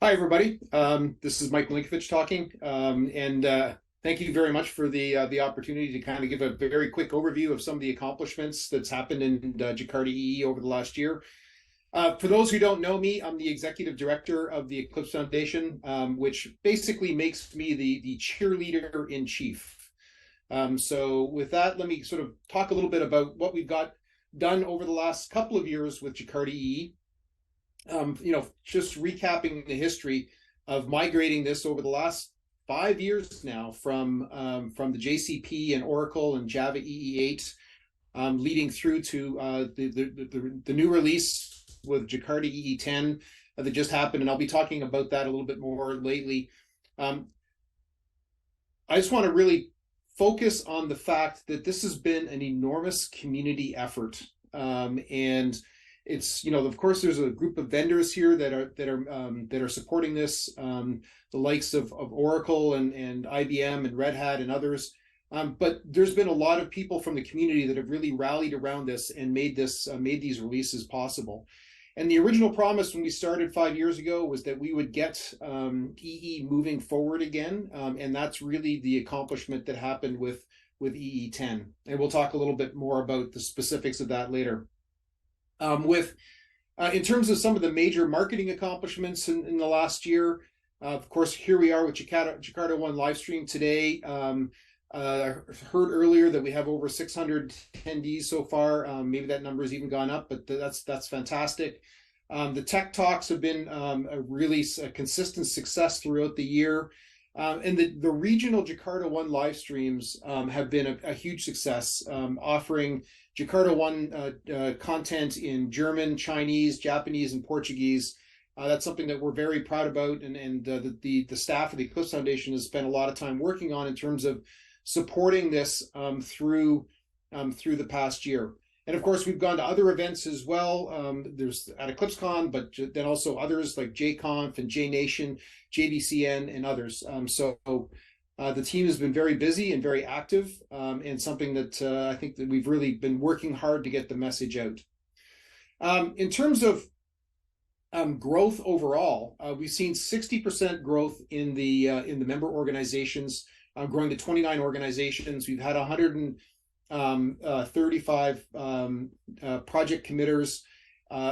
Hi, everybody. This is Mike Milinkovic talking, and thank you very much for the opportunity to kind of give a very quick overview of some of the accomplishments that's happened in Jakarta EE over the last year. For those who don't know me, I'm the executive director of the Eclipse Foundation, which basically makes me the cheerleader in chief. So with that, let me sort of talk a little bit about what we've got done over the last couple of years with Jakarta EE. Just recapping the history of migrating this over the last 5 years now from the JCP and Oracle and Java EE8, leading through to the new release with Jakarta EE10 that just happened, and I'll be talking about that a little bit more lately. I just want to really focus on the fact that this has been an enormous community effort, and it's, of course, there's a group of vendors here that are supporting this, the likes of Oracle and IBM and Red Hat and others. But there's been a lot of people from the community that have really rallied around this and made these releases possible. And the original promise when we started 5 years ago was that we would get EE moving forward again, and that's really the accomplishment that happened with EE10. And we'll talk a little bit more about the specifics of that later. In terms of some of the major marketing accomplishments in the last year, of course, here we are with JakartaOne live stream today. I heard earlier that we have over 600 attendees so far. Maybe that number has even gone up, but that's fantastic. The tech talks have been a consistent success throughout the year. And the regional JakartaOne live streams have been a huge success, offering JakartaOne content in German, Chinese, Japanese, and Portuguese. That's something that we're very proud about, and the staff of the Eclipse Foundation has spent a lot of time working on in terms of supporting this through the past year. And of course, we've gone to other events as well. There's at EclipseCon, but then also others like JConf and JNation, JBCN, and others. So the team has been very busy and very active, and something that I think that we've really been working hard to get the message out. In terms of growth overall, we've seen 60% growth in the member organizations, growing to 29 organizations. We've had 135 project committers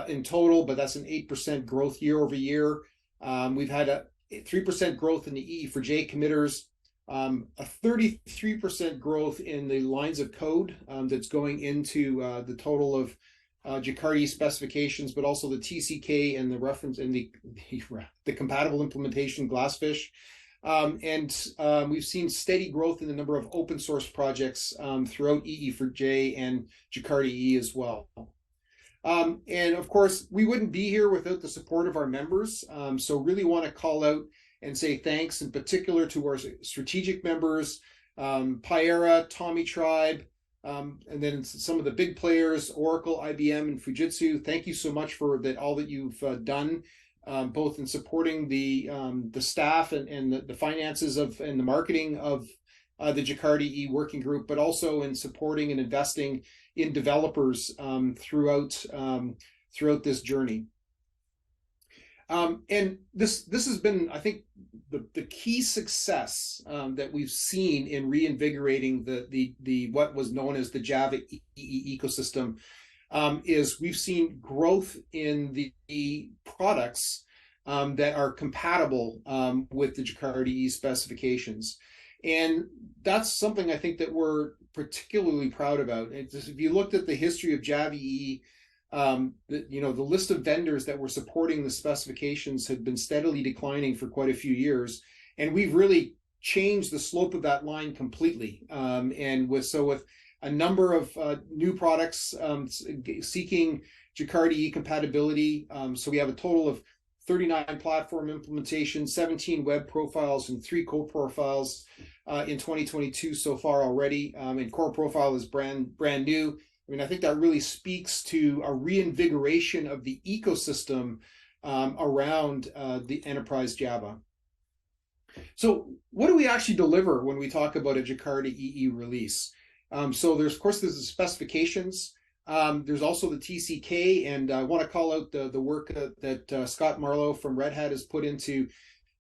in total, but that's an 8% growth year over year. We've had a 3% growth in the EE4J committers, a 33% growth in the lines of code that's going into the total of Jakarta specifications, but also the TCK and the reference and the compatible implementation Glassfish. We've seen steady growth in the number of open source projects throughout EE4J and Jakarta EE as well. And of course, we wouldn't be here without the support of our members. So really want to call out and say thanks in particular to our strategic members, Pyera, Tommy Tribe, and then some of the big players, Oracle, IBM, and Fujitsu. Thank you so much for all that you've done, both in supporting the staff and the finances and the marketing of the Jakarta EE working group, but also in supporting and investing in developers throughout this journey. And this has been, I think, the key success that we've seen in reinvigorating the what was known as the Java EE ecosystem. Is we've seen growth in the products that are compatible with the Jakarta EE specifications. And that's something I think that we're particularly proud about. If you looked at the history of Java EE, the list of vendors that were supporting the specifications had been steadily declining for quite a few years. And we've really changed the slope of that line completely. And with a number of new products seeking Jakarta EE compatibility. So we have a total of 39 platform implementations, 17 web profiles, and 3 core profiles in 2022 so far already. And core profile is brand new. I mean, I think that really speaks to a reinvigoration of the ecosystem around the enterprise Java. So what do we actually deliver when we talk about a Jakarta EE release? So there's the specifications. There's also the TCK, and I want to call out the work that Scott Marlowe from Red Hat has put into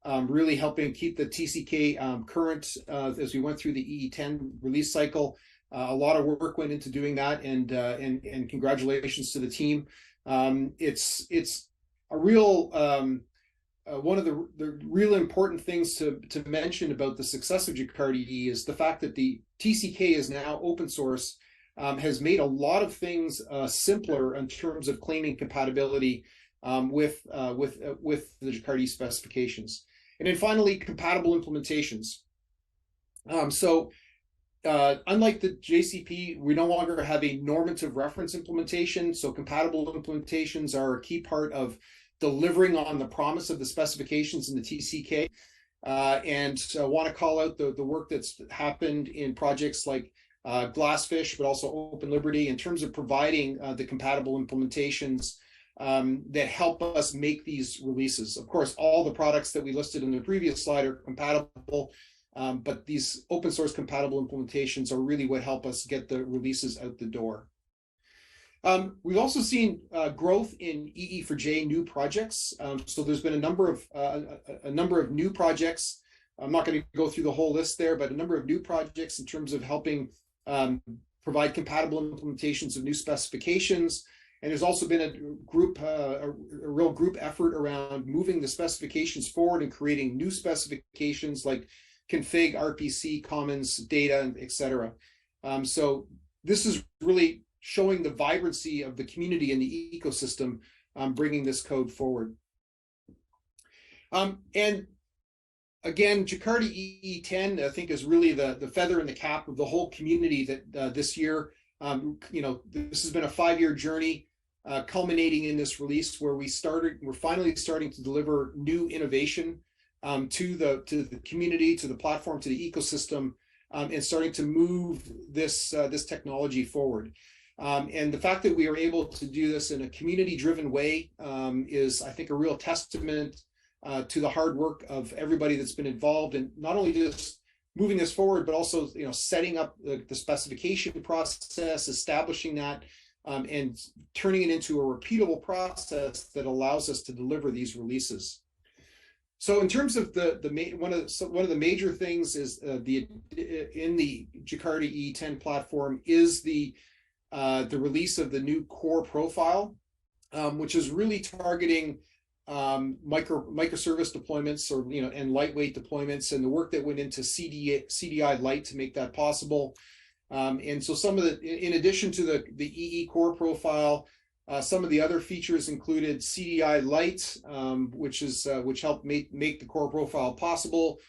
really helping keep the TCK current as we went through the EE10 release cycle. A lot of work went into doing that, and congratulations to the team. It's a real one of the real important things to mention about the success of Jakarta EE is the fact that the TCK is now open source, has made a lot of things simpler in terms of claiming compatibility with the Jakarta EE specifications. And then finally, compatible implementations. Unlike the JCP, we no longer have a normative reference implementation. So compatible implementations are a key part of delivering on the promise of the specifications in the TCK. And I want to call out the work that's happened in projects like Glassfish, but also Open Liberty in terms of providing the compatible implementations that help us make these releases. Of course, all the products that we listed in the previous slide are compatible, but these open source compatible implementations are really what help us get the releases out the door. We've also seen growth in EE4J new projects. So there's been a number of new projects. I'm not going to go through the whole list there, but a number of new projects in terms of helping provide compatible implementations of new specifications. And there's also been a real group effort around moving the specifications forward and creating new specifications like config, RPC, commons, data, etc. So this is really showing the vibrancy of the community and the ecosystem bringing this code forward. And again, Jakarta EE10, I think, is really the feather in the cap of the whole community that this year, this has been a 5-year journey culminating in this release where we're finally starting to deliver new innovation to the community, to the platform, to the ecosystem, and starting to move this technology forward. And the fact that we are able to do this in a community-driven way is, I think, a real testament to the hard work of everybody that's been involved in not only just moving this forward, but also setting up the specification process, establishing that, and turning it into a repeatable process that allows us to deliver these releases. So in terms of one of the major things is in the Jakarta EE10 platform is the release of the new core profile, which is really targeting microservice deployments and lightweight deployments, and the work that went into CDI Lite to make that possible. And so in addition to the EE core profile, some of the other features included CDI Lite, which helped make the core profile possible,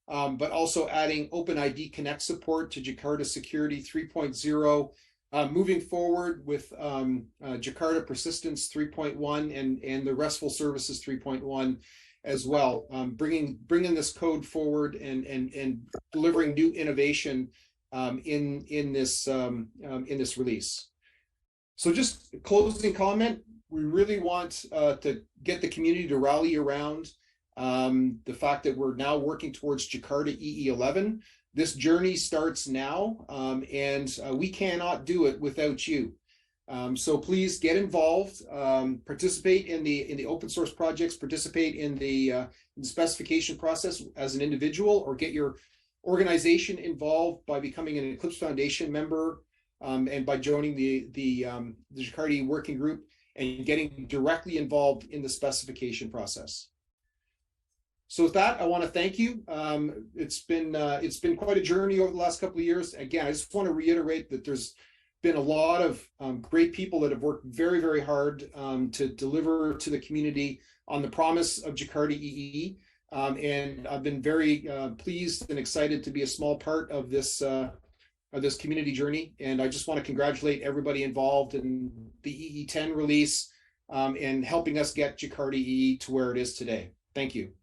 but also adding OpenID Connect support to Jakarta Security 3.0, moving forward with Jakarta Persistence 3.1 and the RESTful Services 3.1 as well, bringing this code forward and delivering new innovation in this release. So just closing comment, we really want to get the community to rally around the fact that we're now working towards Jakarta EE11. This journey starts now, and we cannot do it without you. So please get involved, participate in the open source projects, participate in the specification process as an individual, or get your organization involved by becoming an Eclipse Foundation member, and by joining the Jakarta EE working group and getting directly involved in the specification process. So with that, I want to thank you. It's been quite a journey over the last couple of years. Again, I just want to reiterate that there's been a lot of great people that have worked very, very hard to deliver to the community on the promise of Jakarta EE. And I've been very pleased and excited to be a small part of this community journey. And I just want to congratulate everybody involved in the EE10 release and helping us get Jakarta EE to where it is today. Thank you.